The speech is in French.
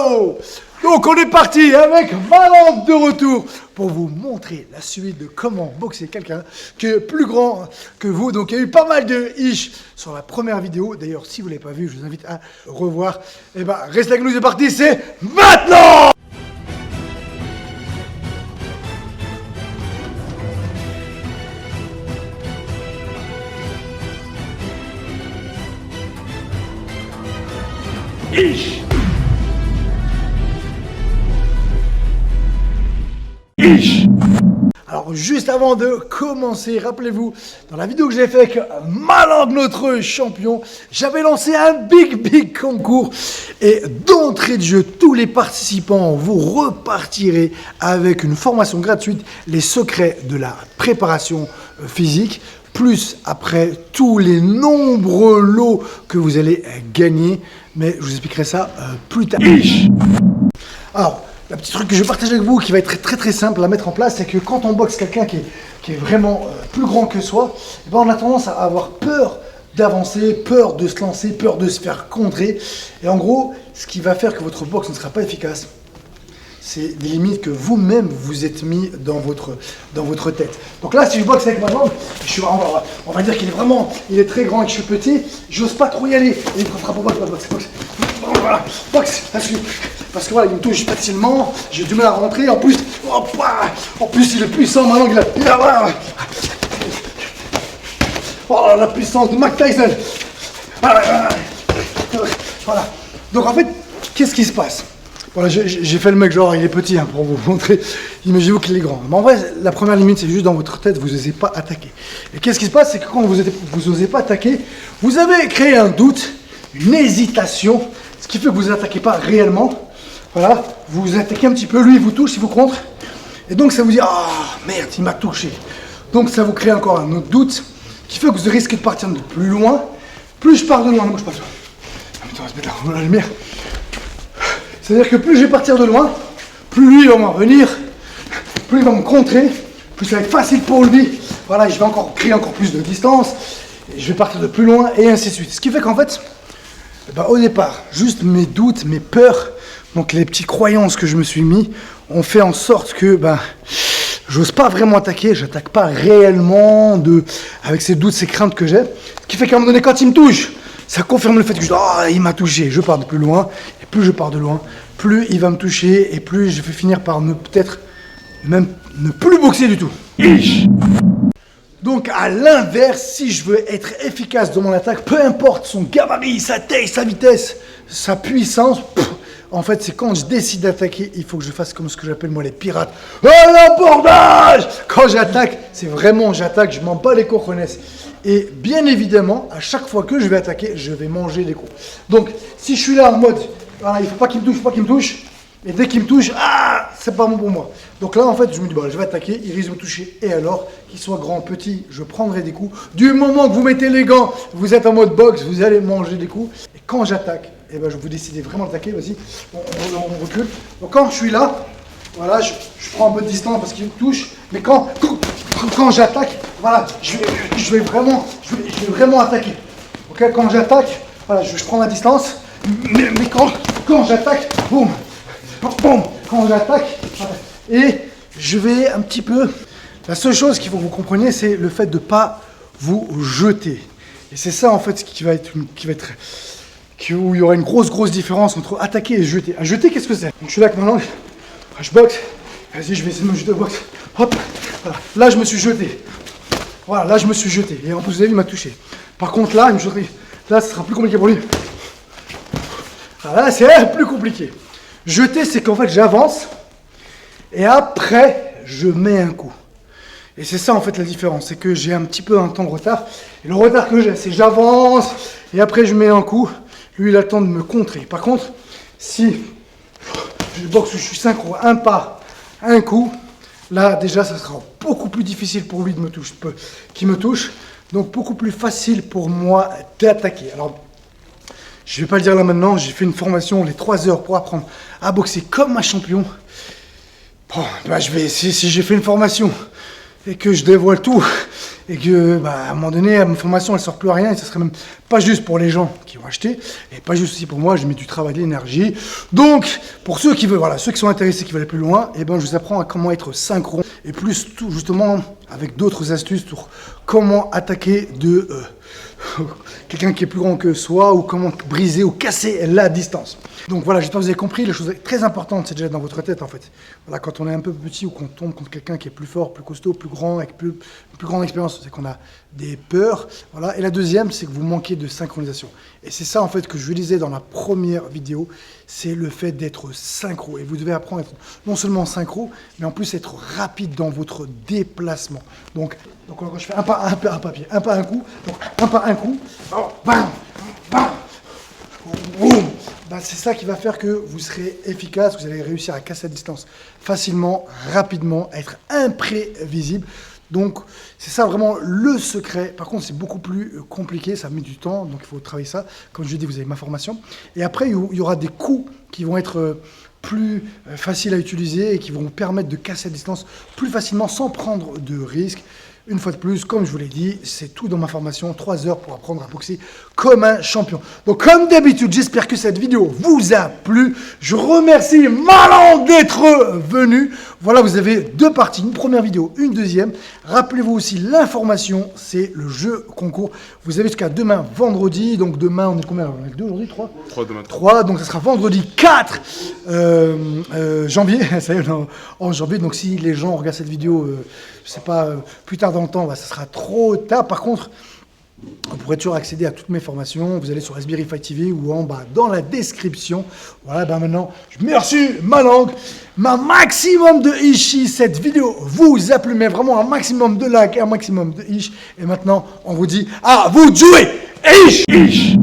Yo! Donc on est parti avec Valente de retour pour vous montrer la suite de comment boxer quelqu'un qui est plus grand que vous. Donc il y a eu pas mal de ish sur la première vidéo. D'ailleurs, si vous ne l'avez pas vu, je vous invite à revoir. Et ben restez avec nous, c'est parti, c'est maintenant! Ish. Ish. Alors juste avant de commencer, rappelez-vous, dans la vidéo que j'ai fait avec Malang, notre champion, j'avais lancé un big concours et d'entrée de jeu, tous les participants, vous repartirez avec une formation gratuite, les secrets de la préparation physique, plus après tous les nombreux lots que vous allez gagner, mais je vous expliquerai ça plus tard. Alors, le petit truc que je partage avec vous qui va être très simple à mettre en place, c'est que quand on boxe quelqu'un qui est vraiment plus grand que soi, eh ben on a tendance à avoir peur d'avancer, peur de se lancer, peur de se faire contrer. Et en gros, ce qui va faire que votre boxe ne sera pas efficace, c'est des limites que vous-même vous êtes mis dans votre tête. Donc là, si je boxe avec ma jambe, on va dire qu'il est vraiment, il est très grand et que je suis petit, j'ose pas trop y aller. Et il me frappe au boxe. Voilà, boxe, parce que voilà, il me touche facilement, j'ai du mal à rentrer, en plus il est puissant maintenant, oh, la puissance de Mike Tyson. Voilà. Donc en fait, qu'est-ce qui se passe? Voilà, j'ai fait le mec genre il est petit hein, pour vous montrer, imaginez-vous qu'il est grand. Mais en vrai, la première limite, c'est juste dans votre tête, vous n'osez pas attaquer. Et qu'est-ce qui se passe, c'est que quand vous n'osez pas attaquer, vous avez créé un doute, une hésitation, ce qui fait que vous n'attaquez pas réellement. Voilà, vous attaquez un petit peu, lui il vous touche, il vous contre. Et donc ça vous dit, ah merde, il m'a touché. Donc ça vous crée encore un autre doute, qui fait que vous risquez de partir de plus loin. Plus je pars de loin, ne bouge pas toi. Attends, on va se mettre la lumière. C'est-à-dire que plus je vais partir de loin, plus lui il va m'en revenir, plus il va me contrer, plus ça va être facile pour lui. Voilà, je vais encore créer encore plus de distance, et je vais partir de plus loin, et ainsi de suite. Ce qui fait qu'en fait, au départ, juste mes doutes, mes peurs, donc les petites croyances que je me suis mis, ont fait en sorte que j'ose pas vraiment attaquer, j'attaque pas réellement avec ces doutes, ces craintes que j'ai. Ce qui fait qu'à un moment donné, quand il me touche, ça confirme le fait que il m'a touché, je pars de plus loin, et plus je pars de loin, plus il va me toucher, et plus je vais finir par peut-être même ne plus boxer du tout. Donc à l'inverse, si je veux être efficace dans mon attaque, peu importe son gabarit, sa taille, sa vitesse, sa puissance, en fait c'est quand je décide d'attaquer, il faut que je fasse comme ce que j'appelle moi les pirates. L'abordage! Quand j'attaque, c'est vraiment j'attaque, je m'en bats les cojones. Et bien évidemment, à chaque fois que je vais attaquer, je vais manger des coups. Donc si je suis là en mode, voilà, il ne faut pas qu'il me touche, et dès qu'il me touche, c'est pas bon pour moi. Donc là, en fait, je me dis, je vais attaquer, il risque de me toucher. Et alors, qu'il soit grand, petit, je prendrai des coups. Du moment que vous mettez les gants, vous êtes en mode boxe, vous allez manger des coups. Et quand j'attaque, je vous décidez vraiment d'attaquer, vas-y, on recule. Donc quand je suis là, voilà, je prends un peu de distance parce qu'il me touche. Mais quand j'attaque, voilà, je vais vraiment attaquer. Ok, quand j'attaque, voilà, je prends la distance. Mais quand j'attaque, boum. Quand j'attaque, et je vais un petit peu... La seule chose qu'il faut que vous compreniez, c'est le fait de ne pas vous jeter. Et c'est ça, en fait, où il y aura une grosse différence entre attaquer et jeter. À jeter, qu'est-ce que c'est? Donc, je suis là avec ma langue, je boxe, vas-y, je vais essayer de me jeter au boxe. Hop, voilà. Là, je me suis jeté. Voilà, là, je me suis jeté. Et en plus, vous avez vu, il m'a touché. Par contre, là, là, ce sera plus compliqué pour lui. Voilà, là, c'est plus compliqué. Jeter, c'est qu'en fait, j'avance et après, je mets un coup. Et c'est ça, en fait, la différence. C'est que j'ai un petit peu un temps de retard. Et le retard que j'ai, c'est j'avance et après, je mets un coup. Lui, il a le temps de me contrer. Par contre, si je boxe où je suis synchro, un pas, un coup, là, déjà, ça sera beaucoup plus difficile pour lui qu'il me touche. Donc, beaucoup plus facile pour moi d'attaquer. Alors, je ne vais pas le dire là maintenant, j'ai fait une formation, les 3 heures pour apprendre à boxer comme un champion. Bon, si j'ai fait une formation et que je dévoile tout et que à un moment donné, ma formation elle sort plus à rien et ce serait même pas juste pour les gens qui vont acheter et pas juste aussi pour moi, je mets du travail, de l'énergie. Donc pour ceux qui veulent, voilà, ceux qui sont intéressés, qui veulent aller plus loin, et ben je vous apprends à comment être synchrone et plus tout justement avec d'autres astuces sur comment attaquer de quelqu'un qui est plus grand que soi ou comment briser ou casser la distance. Donc voilà, j'espère que vous avez compris, les choses très importantes, c'est déjà dans votre tête en fait. Voilà, quand on est un peu petit ou qu'on tombe contre quelqu'un qui est plus fort, plus costaud, plus grand, avec plus grande expérience, c'est qu'on a des peurs. Voilà. Et la deuxième, c'est que vous manquez de synchronisation. Et c'est ça en fait que je vous disais dans la première vidéo, c'est le fait d'être synchro. Et vous devez apprendre à être non seulement synchro, mais en plus être rapide dans votre déplacement. Donc quand je fais un pas, un papier, un pas, un coup, donc un pas, un coup, bam, bam, boum. C'est ça qui va faire que vous serez efficace, vous allez réussir à casser la distance facilement, rapidement, à être imprévisible. Donc, c'est ça vraiment le secret. Par contre, c'est beaucoup plus compliqué, ça met du temps, donc il faut travailler ça. Comme je l'ai dit, vous avez ma formation. Et après, il y aura des coups qui vont être plus faciles à utiliser et qui vont vous permettre de casser la distance plus facilement sans prendre de risques. Une fois de plus, comme je vous l'ai dit, c'est tout dans ma formation, 3 heures pour apprendre à boxer comme un champion. Donc comme d'habitude, j'espère que cette vidéo vous a plu. Je remercie Malang d'être venu. Voilà, vous avez 2 parties, une première vidéo, une deuxième. Rappelez-vous aussi l'information, c'est le jeu concours. Vous avez jusqu'à demain, vendredi. Donc demain, on est combien? On est 2 aujourd'hui, 3 demain. 3, donc ça sera vendredi 4 janvier. Ça y est, en janvier. Donc si les gens regardent cette vidéo, je sais pas, plus tard dans le temps, ça sera trop tard. Par contre, vous pourrez toujours accéder à toutes mes formations. Vous allez sur SBI Fight TV ou en bas dans la description. Voilà, maintenant, merci Malang. Ma maximum de ishi, cette vidéo vous a plu, mais vraiment un maximum de likes et un maximum de ish. Et maintenant, on vous dit à vous de jouer. Ish.